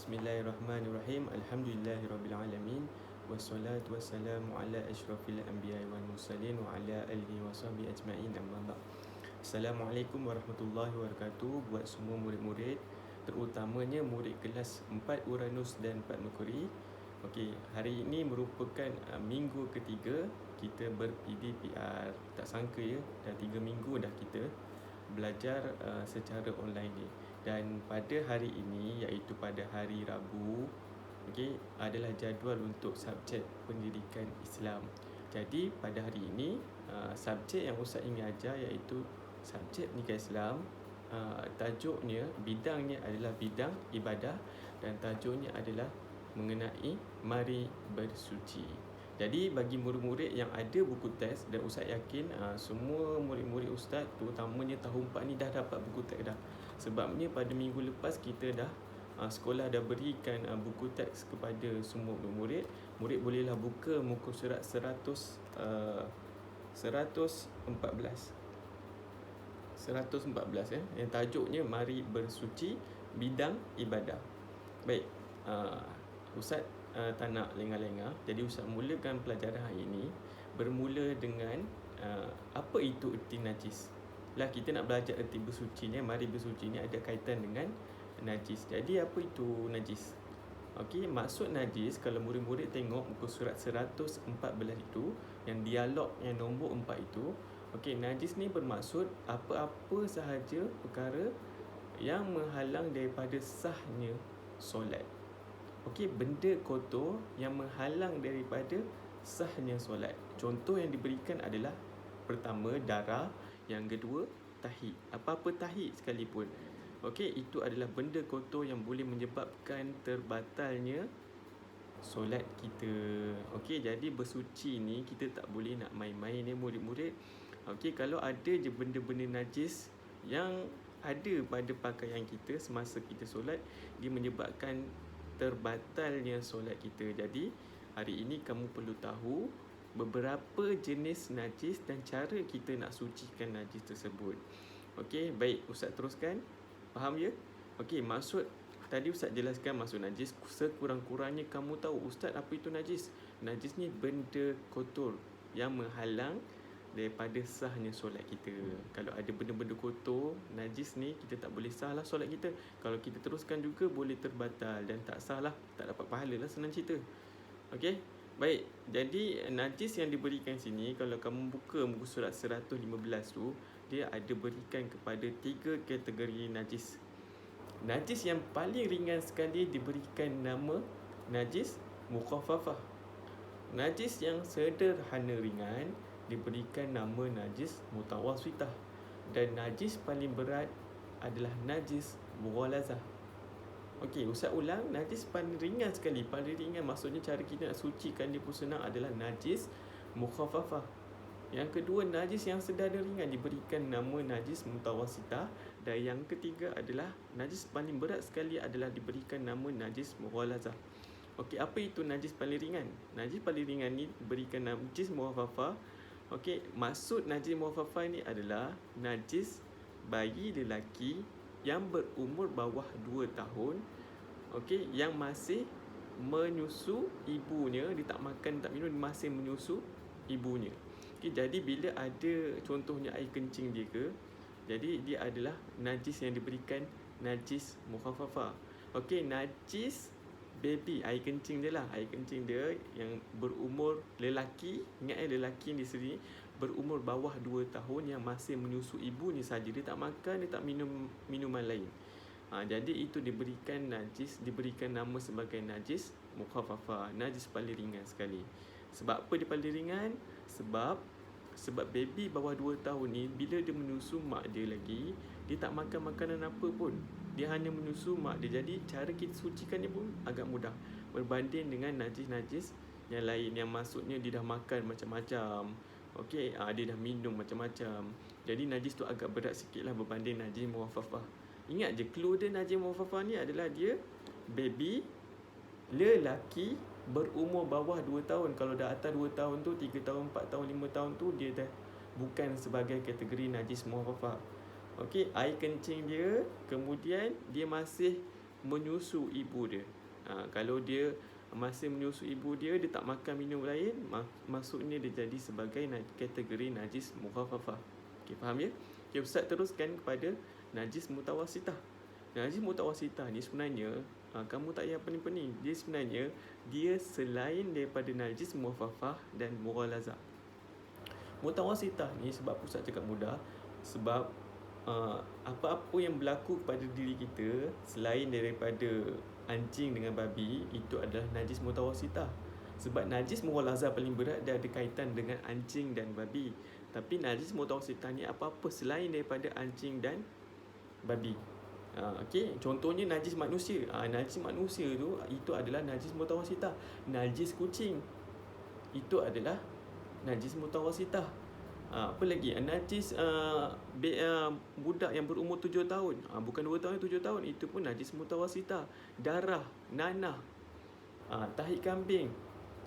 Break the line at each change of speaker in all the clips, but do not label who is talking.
Bismillahirrahmanirrahim. Alhamdulillahirrabbilalamin. Wassalatu wassalamu ala asyrafil anbiya'i wal mursalin wa ala alihi wa sahbihi ajma'in, amma ba'd. Assalamualaikum warahmatullahi wabarakatuh. Buat semua murid-murid, terutamanya murid kelas 4 Uranus dan 4 Merkuri. Okey, hari ini merupakan minggu ketiga kita ber-PDPR. Tak sangka ya, dah 3 minggu dah kita belajar secara online ni. Dan pada hari ini, iaitu pada hari Rabu, adalah jadual untuk subjek pendidikan Islam. Jadi pada hari ini, subjek yang Ustaz ingin ajar iaitu subjek pendidikan Islam. Tajuknya, bidangnya adalah bidang ibadah dan tajuknya adalah mengenai mari bersuci. Jadi bagi murid-murid yang ada buku teks, dan Ustaz yakin semua murid-murid Ustaz, terutamanya tahun 4 ni dah dapat buku teks dah. Sebabnya pada minggu lepas kita dah sekolah dah berikan buku teks kepada semua murid. Murid bolehlah buka muka surat 114 ya, yang tajuknya mari bersuci bidang ibadah. Baik, Ustaz tak nak lengah-lengah. Jadi Ustaz mulakan pelajaran hari ini bermula dengan apa itu erti najis. Kita nak belajar erti bersuci ni, mari bersuci ni ada kaitan dengan najis. Jadi apa itu najis? Maksud najis, kalau murid-murid tengok muka surat 114 itu, yang dialog yang nombor 4 itu, najis ni bermaksud apa-apa sahaja perkara yang menghalang daripada sahnya solat. Benda kotor yang menghalang daripada sahnya solat. Contoh yang diberikan adalah pertama, darah. Yang kedua, tahi. Apa-apa tahi sekalipun. Itu adalah benda kotor yang boleh menyebabkan terbatalnya solat kita. Jadi bersuci ni kita tak boleh nak main-main ya murid-murid. Kalau ada je benda-benda najis yang ada pada pakaian kita semasa kita solat, dia menyebabkan terbatalnya solat kita. Jadi hari ini kamu perlu tahu beberapa jenis najis dan cara kita nak sucikan najis tersebut. Baik, Ustaz teruskan. Faham ya? Maksud tadi Ustaz jelaskan maksud najis. Sekurang-kurangnya kamu tahu, Ustaz, apa itu najis? Najis ni benda kotor yang menghalang daripada sahnya solat kita. Kalau ada benda-benda kotor, najis ni, kita tak boleh sah lah solat kita. Kalau kita teruskan juga boleh terbatal dan tak sah lah, tak dapat pahala lah, senang cerita. Baik, jadi najis yang diberikan sini, kalau kamu buka muka surat 115 tu, dia ada berikan kepada 3 kategori najis. Najis yang paling ringan sekali diberikan nama najis mukhaffafah. Najis yang sederhana ringan diberikan nama najis mutawassitah. Dan najis paling berat adalah najis mughalazah. Ustaz ulang, najis paling ringan sekali. Paling ringan maksudnya cara kita nak sucikan dia pun senang adalah najis mukhaffafah. Yang kedua, najis yang sederhana ringan diberikan nama najis mutawassitah. Dan yang ketiga adalah najis paling berat sekali adalah diberikan nama najis mughalazah. Apa itu najis paling ringan? Najis paling ringan ni diberikan najis mukhaffafah. Maksud najis mukhaffafah ni adalah najis bayi lelaki yang berumur bawah 2 tahun, yang masih menyusu ibunya. Dia tak makan, tak minum, dia masih menyusu ibunya. Jadi bila ada contohnya air kencing dia ke, jadi dia adalah najis yang diberikan najis mukhaffafah. Najis baby, air kencing dia lah. Air kencing dia yang berumur lelaki, ingat lelaki di sini berumur bawah 2 tahun yang masih menyusu ibunya saja. Dia tak makan, dia tak minum minuman lain. Jadi itu diberikan najis, diberikan nama sebagai najis mukhaffafah, najis paling ringan sekali. Sebab apa dia paling ringan? Sebab baby bawah 2 tahun ni, bila dia menyusu mak dia lagi, dia tak makan makanan apa pun. Dia hanya menyusu mak dia. Jadi cara kita sucikan dia pun agak mudah berbanding dengan najis-najis yang lain, yang maksudnya dia dah makan macam-macam. Dia dah minum macam-macam. Jadi najis tu agak berat sikit lah berbanding najis mukhaffafah. Ingat je, clue dia najis mukhaffafah ni adalah dia baby lelaki berumur bawah 2 tahun. Kalau dah atas 2 tahun tu, 3 tahun, 4 tahun, 5 tahun tu, dia dah bukan sebagai kategori najis mukhaffafah. Air kencing dia, kemudian dia masih menyusu ibu dia. Kalau dia masih menyusu ibu dia, dia tak makan minum lain, maksudnya dia jadi sebagai kategori najis mukhaffafah. Okay, faham ya? Okay, Ustaz teruskan kepada najis mutawasitah. Najis mutawasitah ni sebenarnya kamu tak payah pening-pening. Dia sebenarnya dia selain daripada najis mukhaffafah dan mughalazah. Mutawasitah ni sebab Ustaz cakap mudah, sebab apa-apa yang berlaku kepada diri kita selain daripada anjing dengan babi, itu adalah najis mutawasitah. Sebab najis mughalazah paling berat, dia ada kaitan dengan anjing dan babi. Tapi najis mutawasitah ni apa-apa selain daripada anjing dan babi. Okay, contohnya najis manusia. Najis manusia tu, itu adalah najis mutawasitah. Najis kucing, itu adalah najis mutawasitah. Apa lagi? Najis budak yang berumur 7 tahun. Bukan 2 tahun, 7 tahun. Itu pun najis mutawasitah. Darah, nanah, tahi kambing,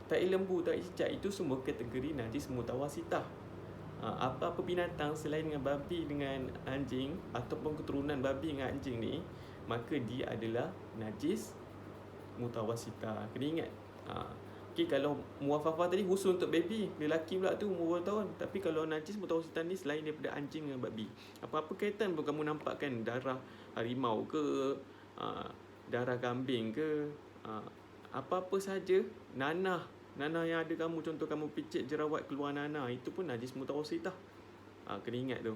tahi lembu, tahi cicak, itu semua kategori najis mutawasitah. Apa-apa binatang selain dengan babi dengan anjing, ataupun keturunan babi dengan anjing ni, maka dia adalah najis mutawasitah. Kena ingat. Okay, kalau muwafafah tadi khusus untuk baby, lelaki pula tu umur berapa tahun. Tapi kalau najis mutawasitah ni selain daripada anjing dengan babi. Apa-apa kaitan pun kamu nampakkan darah harimau ke, darah kambing ke, apa-apa saja, nanah yang ada kamu, contoh kamu picit jerawat keluar nanah, itu pun najis mutawasitah. Kena ingat tu.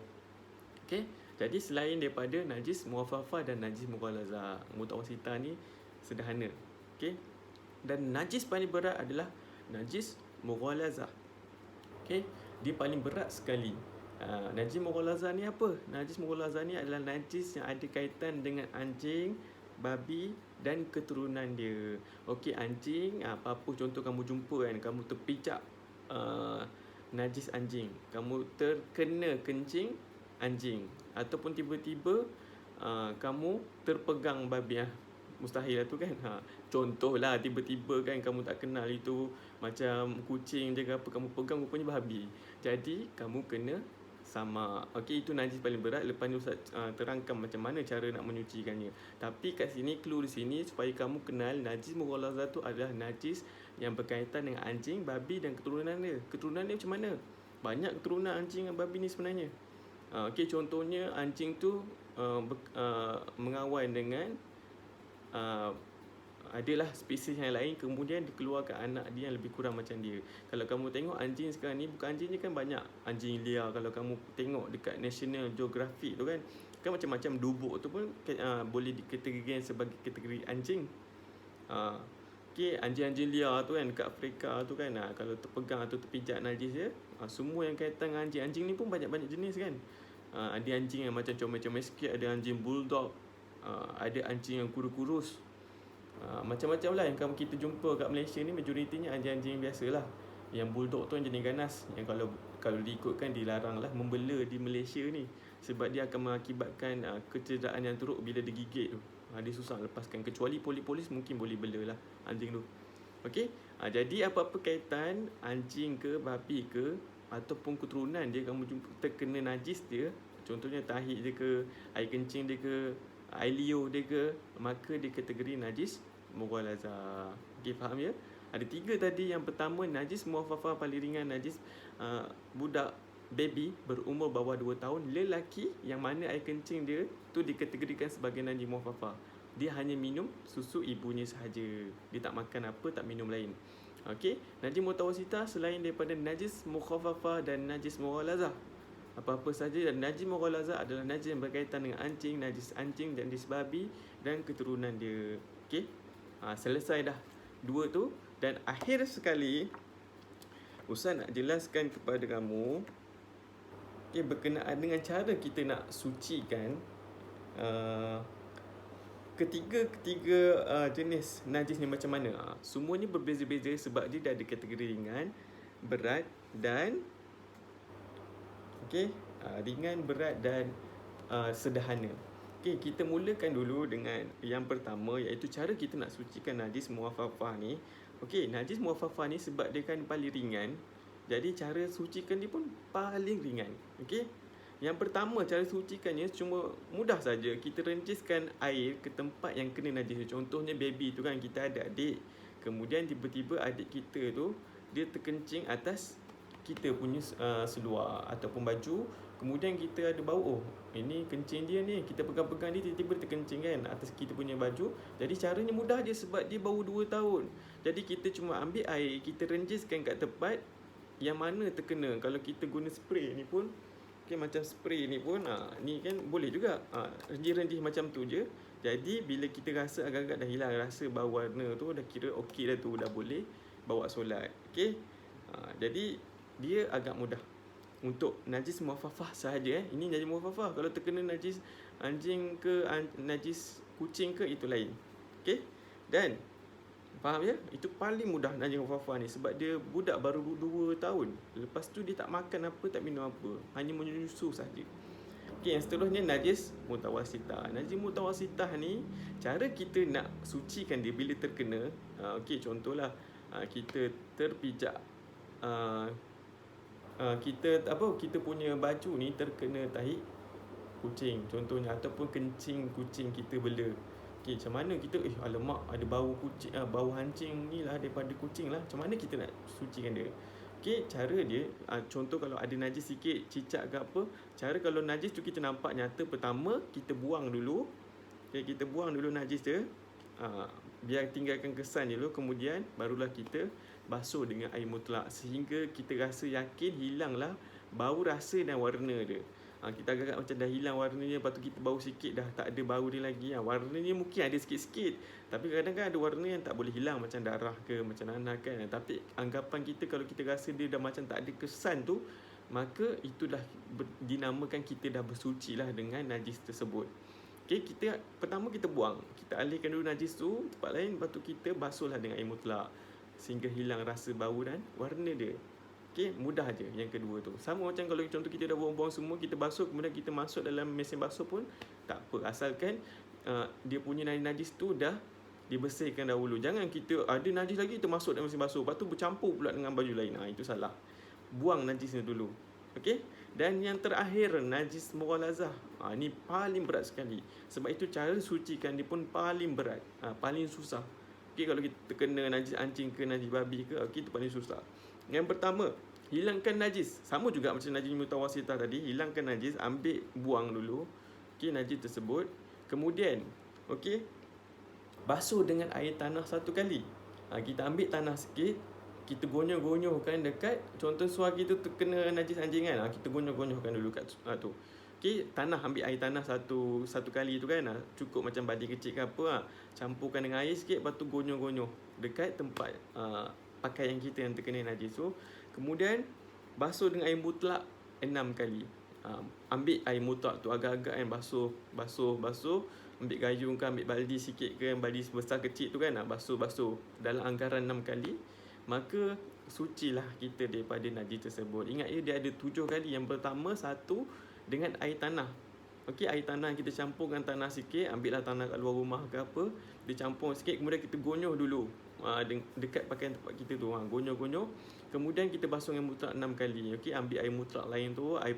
Okay, jadi selain daripada najis muwafafah dan najis mughalazah, mutawasitah ni sederhana. Okay, dan najis paling berat adalah najis mughalazah. Okay, dia paling berat sekali. Najis mughalazah ni apa? Najis mughalazah ni adalah najis yang ada kaitan dengan anjing, babi dan keturunan dia. Okey, anjing, apa-apa contoh kamu jumpa kan, kamu terpijak najis anjing, kamu terkena kencing anjing, ataupun tiba-tiba kamu terpegang babi. Mustahil lah tu kan. Contohlah tiba-tiba kan kamu tak kenal itu macam kucing je ke apa, kamu pegang rupanya babi, jadi kamu kena sama. Okey, itu najis paling berat. Lepas ni Ustaz terangkan macam mana cara nak menyucikannya. Tapi kat sini, clue di sini supaya kamu kenal najis mughalazah tu adalah najis yang berkaitan dengan anjing, babi dan keturunan dia. Keturunan dia macam mana? Banyak keturunan anjing dan babi ni sebenarnya. Okey, contohnya anjing tu mengawan dengan adalah spesies yang lain, kemudian dikeluarkan anak dia yang lebih kurang macam dia. Kalau kamu tengok anjing sekarang ni, bukan anjing je kan, banyak anjing liar. Kalau kamu tengok dekat National Geographic tu kan macam-macam dubuk tu pun boleh dikategorikan sebagai kategori anjing. Okay, anjing-anjing liar tu kan dekat Afrika tu kan, kalau terpegang atau terpijak najis dia, semua yang kaitan dengan anjing ni pun banyak-banyak jenis kan. Ada anjing yang macam comel-comel sikit, ada anjing bulldog, ada anjing yang kurus-kurus, macam-macam lah yang kita jumpa kat Malaysia ni. Majoritinya anjing-anjing biasa lah. Yang bulldog tu anjing ganas, yang kalau diikutkan dilarang lah membela di Malaysia ni, sebab dia akan mengakibatkan kecederaan yang teruk bila digigit tu. Dia susah lepaskan, kecuali polis mungkin boleh bela lah anjing tu. Okey, jadi apa-apa kaitan anjing ke, babi ke, ataupun keturunan dia kamu jumpa terkena najis dia, contohnya tahi dia ke, air kencing dia ke, air liur dia ke, maka dia kategori najis mughalazah. Okey, faham ya? Ada 3 tadi. Yang pertama najis muwafafah paling ringan, najis budak baby berumur bawah 2 tahun, lelaki, yang mana air kencing dia tu dikategorikan sebagai najis muwafafah. Dia hanya minum susu ibunya sahaja, dia tak makan apa, tak minum lain. Okey, najis mutawasitah selain daripada najis mukhaffafah dan najis mughalazah, apa-apa saja. Dan najis mughalazah adalah najis yang berkaitan dengan anjing, najis anjing, najis babi dan keturunan dia. Okey, selesai dah 2 tu. Dan akhir sekali, Ustaz nak jelaskan kepada kamu, okay, berkenaan dengan cara kita nak sucikan ketiga jenis najis ni macam mana. Semuanya berbeza-beza sebab dia dah ada kategori ringan, berat dan ringan, berat dan sederhana. Okey, kita mulakan dulu dengan yang pertama, iaitu cara kita nak sucikan najis muwafafah ni. Okey, najis muwafafah ni sebab dia kan paling ringan, jadi cara sucikan dia pun paling ringan. Okey, Yang pertama, cara sucikannya cuma mudah saja. Kita renciskan air ke tempat yang kena najis. Contohnya baby tu kan, kita ada adik. Kemudian tiba-tiba adik kita tu dia terkencing atas kita punya seluar ataupun baju. Kemudian kita ada bau, oh ini kencing dia ni, kita pegang-pegang dia, tiba-tiba terkencing kan atas kita punya baju. Jadi caranya mudah je sebab dia baru 2 tahun. Jadi kita cuma ambil air, kita renciskan kat tempat yang mana terkena. Kalau kita guna spray ni pun, okay, macam spray ni pun ni kan boleh juga renjih-renjih macam tu je. Jadi bila kita rasa agak-agak dah hilang rasa bau warna tu, dah kira okey dah tu, dah boleh bawa solat. Okay, jadi dia agak mudah. Untuk najis muaffafah sahaja ini najis muaffafah. Kalau terkena najis anjing ke najis kucing ke, itu lain. Okay, dan faham ya? Itu paling mudah najis muaffafah ni sebab dia budak baru 2 tahun. Lepas tu dia tak makan apa, tak minum apa, hanya menyusu saja. Okay, yang seterusnya najis mutawasitah. Najis mutawasitah ni cara kita nak sucikan dia bila terkena. Okay, contohlah kita terpijak, kita punya baju ni terkena tahi kucing contohnya, ataupun kencing kucing kita bela. Okey, macam mana kita alamak ada bau kucing, bau hancing ni lah daripada kucing lah, macam mana kita nak sucikan dia? Okey, cara dia contoh kalau ada najis sikit, cicak ke apa, cara kalau najis tu kita nampak nyata, pertama kita buang dulu. Okey, kita buang dulu najis dia, biar tinggalkan kesan dulu, kemudian barulah kita basuh dengan air mutlak sehingga kita rasa yakin hilanglah bau, rasa dan warna dia. Kita agak-agak macam dah hilang warnanya, lepas tu kita bau sikit, dah tak ada bau dia lagi. Warnanya mungkin ada sikit-sikit, tapi kadang-kadang ada warna yang tak boleh hilang, macam darah ke, macam nanah kan. Tapi anggapan kita kalau kita rasa dia dah macam tak ada kesan tu, maka itu dah dinamakan kita dah bersuci lah dengan najis tersebut. Okay, pertama kita buang, kita alihkan dulu najis tu tempat lain, lepas tu kita basuhlah dengan air mutlak sehingga hilang rasa bau dan warna dia. Okay, mudah je yang kedua tu. Sama macam kalau contoh kita dah buang-buang semua, kita basuh, kemudian kita masuk dalam mesin basuh pun tak apa, asalkan dia punya najis tu dah dibersihkan dahulu. Jangan kita ada najis lagi, kita masuk dalam mesin basuh, lepas tu bercampur pula dengan baju lain. Itu salah. Buang najisnya dulu. Okay. Dan yang terakhir, najis mughalazah. Ini paling berat sekali. Sebab itu cara sucikan dia pun paling berat, paling susah. Okay, kalau kita kena najis anjing ke najis babi ke, okay, itu paling susah. Yang pertama, hilangkan najis. Sama juga macam najis mutawasitah tadi. Hilangkan najis, ambil, buang dulu, okay, najis tersebut. Kemudian, okay, basuh dengan air tanah 1 kali. Kita ambil tanah sikit, kita gonyoh-gonyohkan dekat, contoh suar kita terkena najis anjing kan, kita gonyoh-gonyohkan dulu kat tu. Okay, tanah, ambil air tanah satu kali tu kan, cukup macam badi kecil ke apa, campurkan dengan air sikit, lepas tu gonyoh-gonyoh dekat tempat pakaian kita yang terkena najis tu. Kemudian basuh dengan air mutlak 6 kali. Ambil air mutlak tu agak-agak kan, basuh, ambil gayung ke, ambil baldi sikit ke, baldi besar kecil tu kan, basuh dalam anggaran 6 kali. Maka sucilah kita daripada najis tersebut. Ingat ya, dia ada 7 kali. Yang pertama, 1 dengan air tanah. Okey, air tanah kita campurkan tanah sikit, ambillah tanah kat luar rumah ke apa, dia campur sikit, kemudian kita gonyoh dulu dekat pakaian tempat kita tu, gonyoh-gonyoh. Kemudian kita basuh dengan mutlak 6 kali. Okey, ambil air mutlak lain tu, air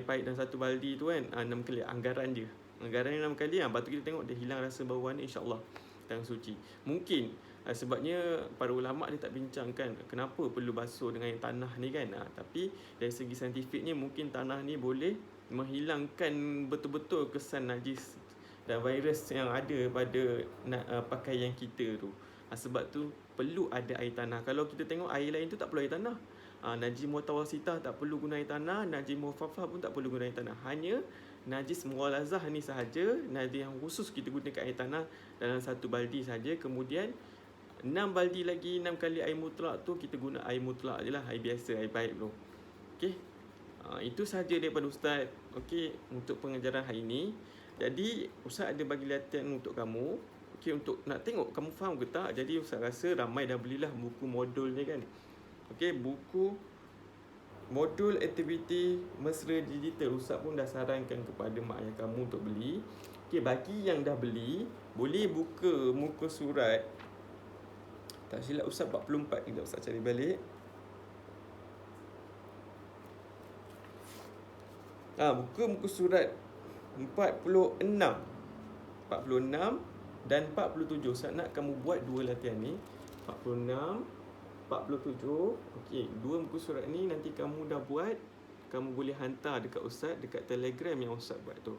pahit dan 1 baldi tu kan, 6 kali anggaran dia. Anggaran 6 kali, lepas tu kita tengok dia hilang rasa bau warna, insya-Allah tangan suci. Mungkin sebabnya para ulama' dia tak bincangkan kenapa perlu basuh dengan yang tanah ni kan. Tapi dari segi saintifiknya mungkin tanah ni boleh menghilangkan betul-betul kesan najis dan virus yang ada pada pakaian kita tu. Sebab tu perlu ada air tanah. Kalau kita tengok air lain tu tak perlu air tanah. Najis mutawasitah tak perlu guna air tanah, najis muaffafah pun tak perlu guna air tanah. Hanya najis mughalazah ni sahaja, najis yang khusus kita gunakan air tanah dalam 1 baldi saja. Kemudian 6 baldi lagi, 6 kali air mutlak tu kita guna air mutlak je lah, air biasa, air pahit tu. Okey, itu sahaja daripada Ustaz, okey, untuk pengajaran hari ini. Jadi Ustaz ada bagi latihan untuk kamu, okey, untuk nak tengok kamu faham ke tak. Jadi Ustaz rasa ramai dah belilah buku modul ni kan. Okey, buku modul aktiviti mesra digital, Ustaz pun dah sarankan kepada mak ayah kamu untuk beli. Okey, bagi yang dah beli, boleh buka muka surat, tak silap Ustaz 44, kita Ustaz cari balik. Muka surat 46 dan 47. Ustaz nak kamu buat dua latihan ni, 46, 47. Okey, dua muka surat ni nanti kamu dah buat, kamu boleh hantar dekat Ustaz dekat Telegram yang Ustaz buat tu.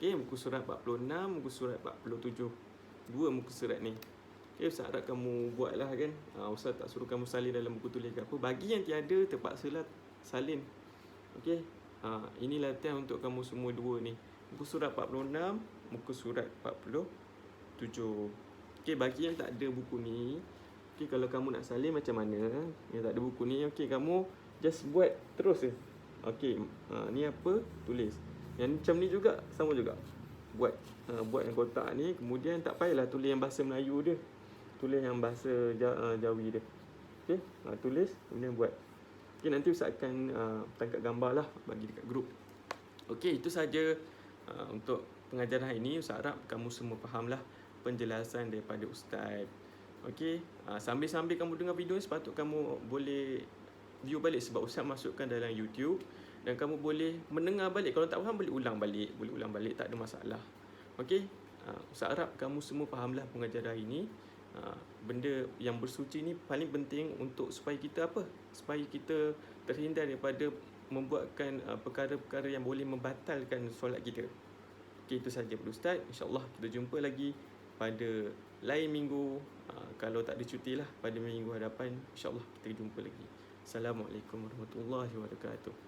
Okey, muka surat 46, muka surat 47. Dua muka surat ni. Okey, Ustaz harap kamu buat lah kan. Ustaz tak suruh kamu salin dalam buku tulis ke apa. Bagi yang tiada, terpaksalah salin. Okey. Ini latihan untuk kamu semua dua ni. Muka surat 46, muka surat 47. Okey, bagi yang tak ada buku ni, okey, kalau kamu nak salin macam mana, yang tak ada buku ni, okey, kamu just buat terus je. Okey, ni apa? Tulis. Yang macam ni juga, sama juga. Buat yang kotak ni, kemudian tak payahlah tulis yang bahasa Melayu dia. Tulis yang bahasa Jawi dia. Okey, tulis, kemudian buat. Okey, nanti Ustaz akan tangkap gambar lah bagi dekat grup. Okey, itu saja untuk pengajaran hari ini. Ustaz harap kamu semua fahamlah penjelasan daripada Ustaz. Okey, sambil-sambil kamu dengar video ni, sepatut kamu boleh view balik sebab Ustaz masukkan dalam YouTube. Dan kamu boleh mendengar balik. Kalau tak faham, boleh ulang balik, tak ada masalah. Okey, Ustaz harap kamu semua fahamlah pengajaran hari ini. Benda yang bersuci ni paling penting untuk supaya kita supaya kita terhindar daripada membuatkan perkara-perkara yang boleh membatalkan solat kita. Okey, itu sahaja pada Ustaz. InsyaAllah kita jumpa lagi pada lain minggu. Kalau tak ada cuti lah pada minggu hadapan, InsyaAllah kita jumpa lagi. Assalamualaikum warahmatullahi wabarakatuh.